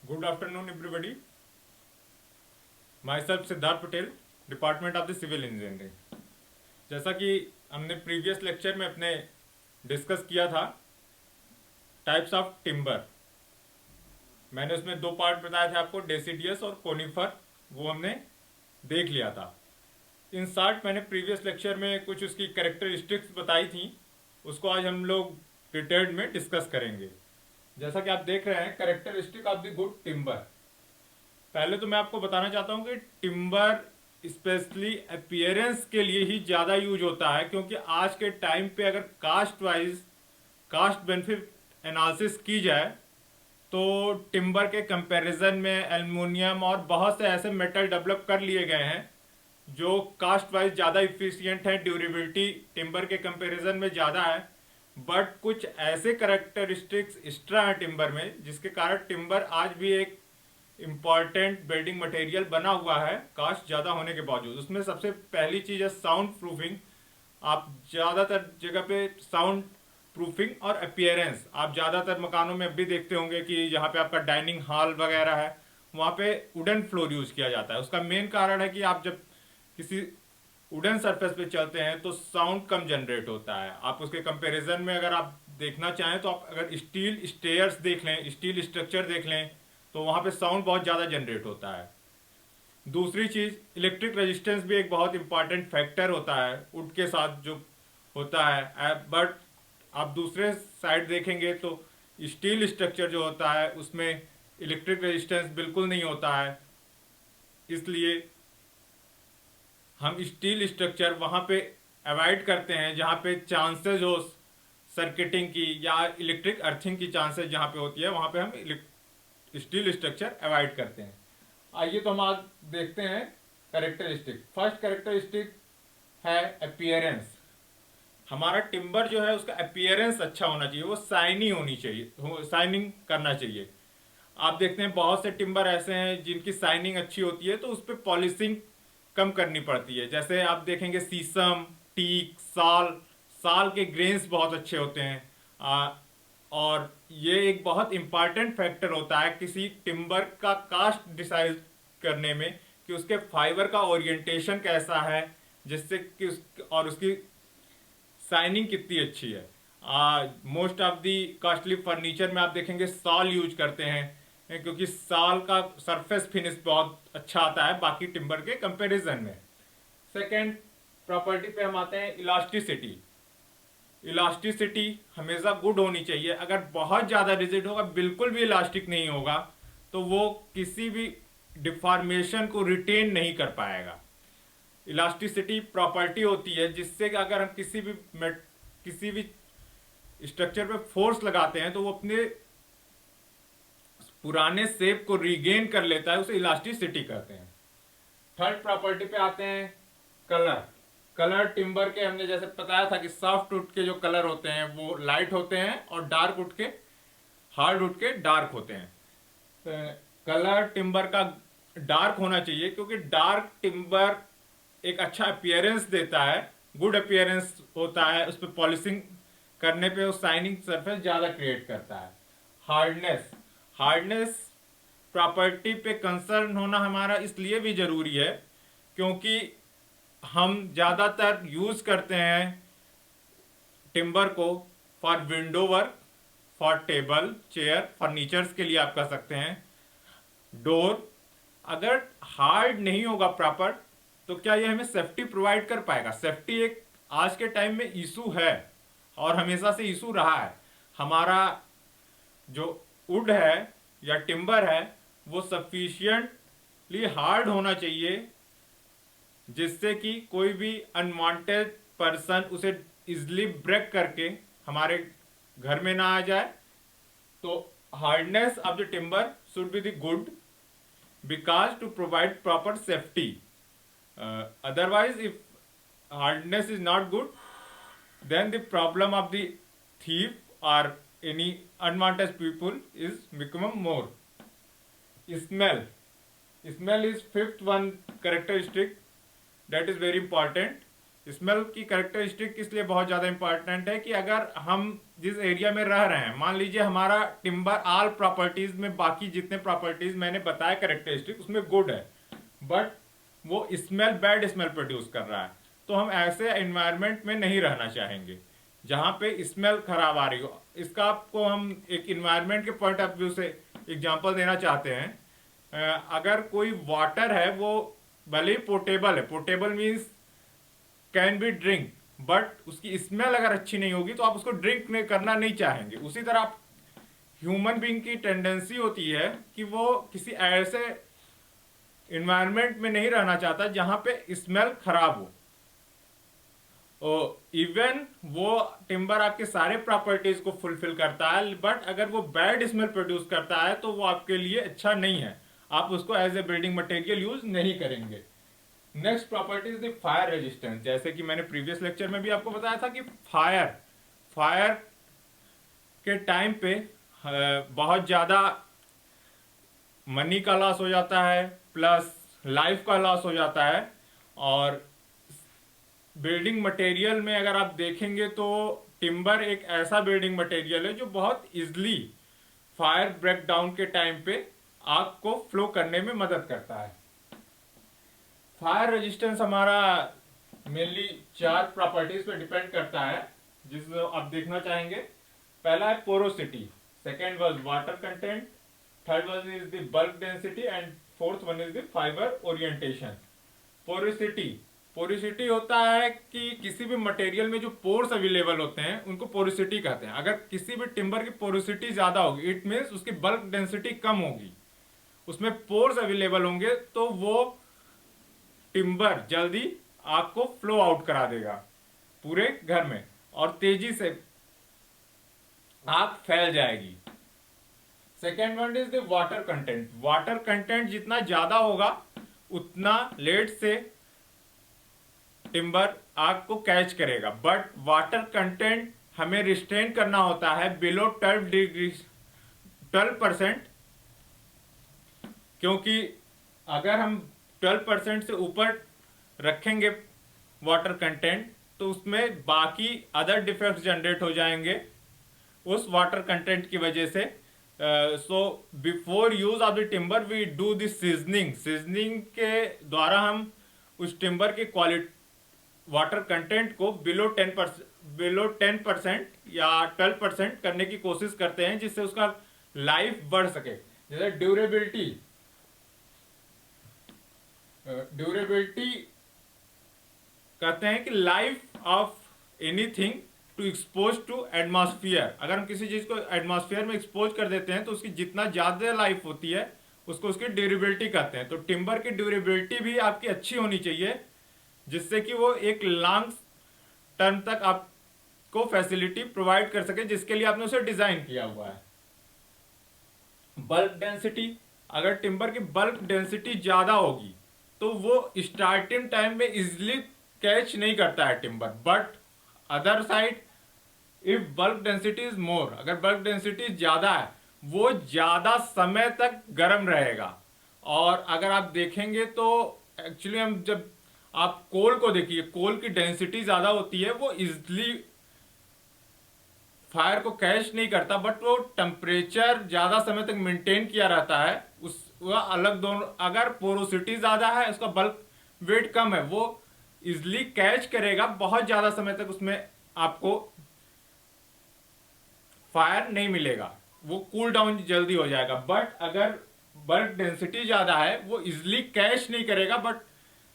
Good afternoon, everybody. Myself Siddharth Patel, department of the civil engineering. जैसा कि हमने previous lecture में अपने डिस्कस किया था टाइप्स ऑफ टिम्बर, मैंने उसमें दो पार्ट बताए थे आपको, डेसिडियस और कोनिफर, वो हमने देख लिया था। इन शार्ट मैंने प्रीवियस लेक्चर में कुछ उसकी कैरेक्टरिस्टिक्स बताई थी, उसको आज हम लोग डिटेल्ड में डिस्कस करेंगे। जैसा कि आप देख रहे हैं, characteristic of the good timber. पहले तो मैं आपको बताना चाहता हूं कि टिम्बर स्पेशली अपीयरेंस के लिए ही ज़्यादा यूज होता है, क्योंकि आज के टाइम पे अगर cost wise cost benefit analysis की जाए तो टिम्बर के कंपैरिजन में एल्युमिनियम और बहुत से ऐसे मेटल डेवलप कर लिए गए हैं जो कास्ट वाइज ज़्यादा इफिशियंट है, ड्यूरेबिलिटी टिम्बर के कंपैरिजन में ज़्यादा है। बट कुछ ऐसे करेक्टरिस्टिक्स एक्स्ट्रा है टिम्बर में जिसके कारण टिम्बर आज भी एक इम्पॉर्टेंट बिल्डिंग मटेरियल बना हुआ है कास्ट ज़्यादा होने के बावजूद। उसमें सबसे पहली चीज़ है साउंड प्रूफिंग। आप ज़्यादातर जगह पे साउंड प्रूफिंग और अपीयरेंस, आप ज़्यादातर मकानों में भी देखते होंगे कि जहाँ पे आपका डाइनिंग हॉल वगैरह है वहाँ पे वुडन फ्लोर यूज किया जाता है। उसका मेन कारण है कि आप जब किसी वुडन सरफेस पे चलते हैं तो साउंड कम जनरेट होता है। आप उसके कंपैरिजन में अगर आप देखना चाहें तो आप अगर स्टील स्टेयर्स देख लें, स्टील स्ट्रक्चर देख लें, तो वहाँ पे साउंड बहुत ज़्यादा जनरेट होता है। दूसरी चीज़, इलेक्ट्रिक रेजिस्टेंस भी एक बहुत इंपॉर्टेंट फैक्टर होता है वुड के साथ जो होता है। बट आप दूसरे साइड देखेंगे तो स्टील स्ट्रक्चर जो होता है उसमें इलेक्ट्रिक रेजिस्टेंस बिल्कुल नहीं होता है। इसलिए हम स्टील स्ट्रक्चर वहाँ पे अवॉइड करते हैं जहाँ पे चांसेस हो सर्किटिंग की या इलेक्ट्रिक अर्थिंग की चांसेस जहाँ पे होती है, वहाँ पे हम स्टील स्ट्रक्चर अवॉइड करते हैं। आइए तो हम आज देखते हैं कैरेक्टरिस्टिक। फर्स्ट कैरेक्टरिस्टिक है अपीयरेंस। हमारा टिम्बर जो है उसका अपीयरेंस अच्छा होना चाहिए, वो शाइनी होनी चाहिए, शाइनिंग करना चाहिए। आप देखते हैं बहुत से टिम्बर ऐसे हैं जिनकी शाइनिंग अच्छी होती है तो उस पर पॉलिशिंग कम करनी पड़ती है। जैसे आप देखेंगे शीशम, टीक, साल, साल के ग्रेन्स बहुत अच्छे होते हैं। और ये एक बहुत इंपॉर्टेंट फैक्टर होता है किसी टिम्बर का कास्ट डिसाइड करने में कि उसके फाइबर का ओरिएंटेशन कैसा है, जिससे कि और उसकी शाइनिंग कितनी अच्छी है। Most of the costly furniture में आप देखेंगे साल यूज करते हैं, क्योंकि साल का सरफेस फिनिश बहुत अच्छा आता है बाकी टिम्बर के कंपैरिजन में। सेकेंड प्रॉपर्टी पे हम आते हैं इलास्टिसिटी। इलास्टिसिटी हमेशा गुड होनी चाहिए। अगर बहुत ज़्यादा रिजिड होगा, बिल्कुल भी इलास्टिक नहीं होगा, तो वो किसी भी डिफॉर्मेशन को रिटेन नहीं कर पाएगा। इलास्टिसिटी प्रॉपर्टी होती है जिससे कि अगर हम किसी भी स्ट्रक्चर पे फोर्स लगाते हैं तो वो अपने पुराने शेप को रिगेन कर लेता है, उसे इलास्टिसिटी कहते हैं। थर्ड प्रॉपर्टी पे आते हैं कलर। कलर टिम्बर के हमने जैसे बताया था कि सॉफ्ट वुड के जो कलर होते हैं वो लाइट होते हैं और डार्क वुड के, हार्ड वुड के डार्क होते हैं। कलर टिम्बर का डार्क होना चाहिए क्योंकि डार्क टिम्बर एक अच्छा अपीयरेंस देता है, गुड अपीयरेंस होता है। उस पर पॉलिशिंग करने पे वो शाइनिंग सरफेस ज़्यादा क्रिएट करता है। हार्डनेस, हार्डनेस प्रॉपर्टी पे कंसर्न होना हमारा इसलिए भी ज़रूरी है क्योंकि हम ज़्यादातर यूज़ करते हैं टिम्बर को for window work, for table chair furnitures के लिए आप कह सकते हैं, डोर। अगर हार्ड नहीं होगा प्रॉपर तो क्या ये हमें सेफ्टी प्रोवाइड कर पाएगा? सेफ्टी एक आज के टाइम में इशू है और हमेशा से इशू रहा है। हमारा जो वुड है या टिम्बर है वो सफिशियंटली हार्ड होना चाहिए जिससे कि कोई भी अनवांटेड पर्सन उसे इजिली ब्रेक करके हमारे घर में ना आ जाए। तो hardness of the timber should be the good because to provide proper safety. Otherwise, if hardness is not good, then the problem of the thief or any unwanted people is become more. Smell, smell is fifth one characteristic that is very important. Smell की characteristic इसलिए बहुत ज़्यादा important है कि अगर हम जिस area में रह रहे हैं, मान लीजिए हमारा टिम्बर ऑल प्रॉपर्टीज में बाकी जितने प्रॉपर्टीज मैंने बताया कैरेक्टरिस्टिक उसमें गुड है, बट वो स्मेल बैड स्मेल प्रोड्यूस कर रहा है, तो हम ऐसे एनवायरनमेंट में नहीं रहना चाहेंगे जहाँ पे स्मेल खराब आ रही हो। इसका आपको हम एक इन्वायरमेंट के पॉइंट ऑफ व्यू से एग्जांपल देना चाहते हैं। अगर कोई वाटर है वो भले ही पोर्टेबल है, portable means can be drink, but उसकी स्मेल अगर अच्छी नहीं होगी तो आप उसको ड्रिंक नहीं करना नहीं चाहेंगे। उसी तरह आप ह्यूमन बीइंग की टेंडेंसी होती है कि वो किसी ऐसे इन्वायरमेंट में नहीं रहना चाहता जहां पे स्मेल खराब हो। इवन वो टिम्बर आपके सारे प्रॉपर्टीज को फुलफिल करता है, बट अगर वो बैड स्मेल प्रोड्यूस करता है तो वो आपके लिए अच्छा नहीं है, आप उसको as a building material use नहीं करेंगे। Next property is the fire resistance. जैसे कि मैंने प्रीवियस लेक्चर में भी आपको बताया था कि फायर के टाइम पे बहुत ज़्यादा मनी का लॉस हो जाता है, प्लस लाइफ का लॉस हो जाता है। और बिल्डिंग मटेरियल में अगर आप देखेंगे तो टिम्बर एक ऐसा बिल्डिंग मटेरियल है जो बहुत इजली फायर ब्रेकडाउन के टाइम पे आग को फ्लो करने में मदद करता है। फायर रेजिस्टेंस हमारा मेनली 4 प्रॉपर्टीज पे डिपेंड करता है जिस आप देखना चाहेंगे। पहला है porosity, second was water content, third one is the bulk density and fourth one is the fibre orientation. Porosity होता है कि किसी भी मटेरियल में जो पोर्स अवेलेबल होते हैं उनको पोरोसिटी कहते हैं। अगर किसी भी टिम्बर की पोरोसिटी ज्यादा होगी इट मीन्स उसकी बल्क डेंसिटी कम होगी, उसमें पोर्स अवेलेबल होंगे तो वो टिम्बर जल्दी आग को फ्लो आउट करा देगा पूरे घर में और तेजी से आग फैल जाएगी। Second one is the water content. Water content जितना ज्यादा होगा उतना लेट से टिम्बर आग को कैच करेगा, बट वाटर कंटेंट हमें रिस्ट्रेन करना होता है बिलो 12%, क्योंकि अगर हम 12% से ऊपर रखेंगे वाटर कंटेंट तो उसमें बाकी अदर डिफेक्ट्स जनरेट हो जाएंगे उस वाटर कंटेंट की वजह से। So before use of the timber we do this seasoning के द्वारा हम उस टिम्बर की क्वालिटी वाटर कंटेंट को बिलो 10% या 12% करने की कोशिश करते हैं जिससे उसका लाइफ बढ़ सके। जैसे ड्यूरेबिलिटी कहते हैं कि life of anything to expose to atmosphere. अगर हम किसी चीज को एटमॉस्फेयर में एक्सपोज कर देते हैं तो उसकी जितना ज्यादा लाइफ होती है उसको उसकी ड्यूरेबिलिटी कहते हैं। तो टिम्बर की ड्यूरेबिलिटी भी आपकी अच्छी होनी चाहिए जिससे कि वो एक लॉन्ग टर्म तक आपको फैसिलिटी प्रोवाइड कर सके जिसके लिए आपने उसे डिजाइन किया हुआ है। बल्क डेंसिटी, अगर टिम्बर की बल्क डेंसिटी ज्यादा होगी तो वो स्टार्टिंग टाइम में इजिली कैच नहीं करता है timber, but other side if bulk density is more, अगर बल्क डेंसिटी ज्यादा है वो ज्यादा समय तक गर्म रहेगा। और अगर आप देखेंगे तो एक्चुअली हम जब आप कोल को देखिए, कोल की डेंसिटी ज्यादा होती है, वो इजिली फायर को कैच नहीं करता, बट वो टेम्परेचर ज्यादा समय तक मेंटेन किया रहता है। उस वह अलग दोनों, अगर पोरोसिटी ज्यादा है उसका बल्क वेट कम है वो इजिली कैच करेगा, बहुत ज्यादा समय तक उसमें आपको फायर नहीं मिलेगा, वो कूल डाउन जल्दी हो जाएगा। बट अगर बल्क डेंसिटी ज्यादा है वो इजिली कैच नहीं करेगा, बट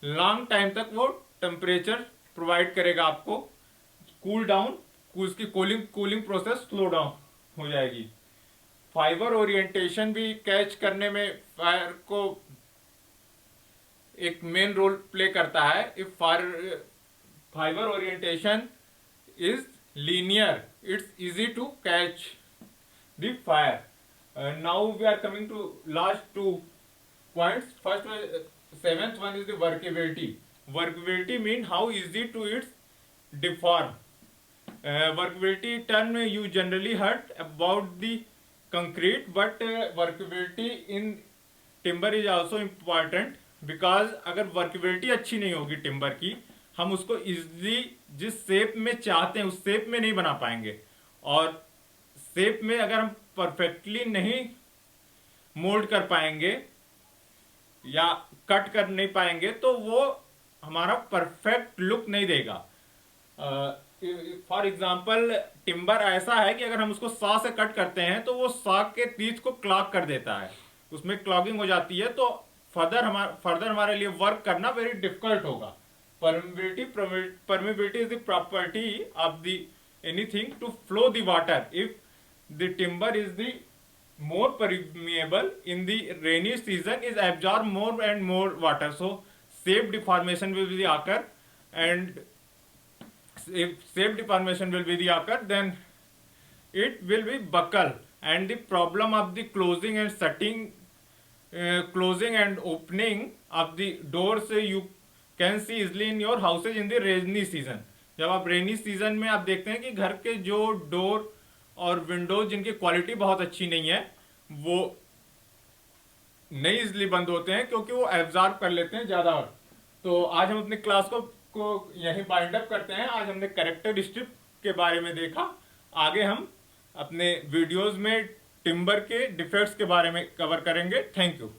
लॉन्ग टाइम तक वो टेम्परेचर प्रोवाइड करेगा आपको, कूल डाउन, उसकी कूलिंग प्रोसेस स्लो डाउन हो जाएगी। फाइबर ओरिएंटेशन भी कैच करने में फायर को एक मेन रोल प्ले करता है। If fibre orientation is linear it's easy to catch the fire. Now we are coming to last 2 points. First, 7th one is the workability. Workability mean how easy to its deform. Workability term you generally heard about the concrete, but workability in timber is also important because अगर workability अच्छी नहीं होगी timber की हम उसको easily जिस shape में चाहते हैं उस शेप में नहीं बना पाएंगे, और शेप में अगर हम परफेक्टली नहीं मोल्ड कर पाएंगे या कट कर नहीं पाएंगे तो वो हमारा परफेक्ट लुक नहीं देगा। फॉर एग्जाम्पल टिम्बर ऐसा है कि अगर हम उसको सॉ से कट करते हैं तो वो सॉ के टीथ को क्लॉग कर देता है, उसमें क्लॉगिंग हो जाती है, तो फर्दर हमारे लिए वर्क करना वेरी डिफिकल्ट होगा। Permeability is the property of the anything to flow the water if the timber is the more permeable in the rainy season is absorb more and more water, so shape deformation will be the occur, and if shape deformation will be the occur then it will be buckle, and the problem of the closing and shutting closing and opening of the doors you can see easily in your houses in the rainy season। जब आप rainy season में आप देखते हैं कि घर के जो डोर और विंडोज जिनकी क्वालिटी बहुत अच्छी नहीं है वो नहीं इजली बंद होते हैं क्योंकि वो एब्जॉर्ब कर लेते हैं ज्यादा। तो आज हम अपनी क्लास को यहीं बाइंड अप करते हैं। आज हमने कैरेक्टरिस्टिक के बारे में देखा, आगे हम अपने वीडियोस में टिम्बर के डिफेक्ट्स के बारे में कवर करेंगे। Thank you.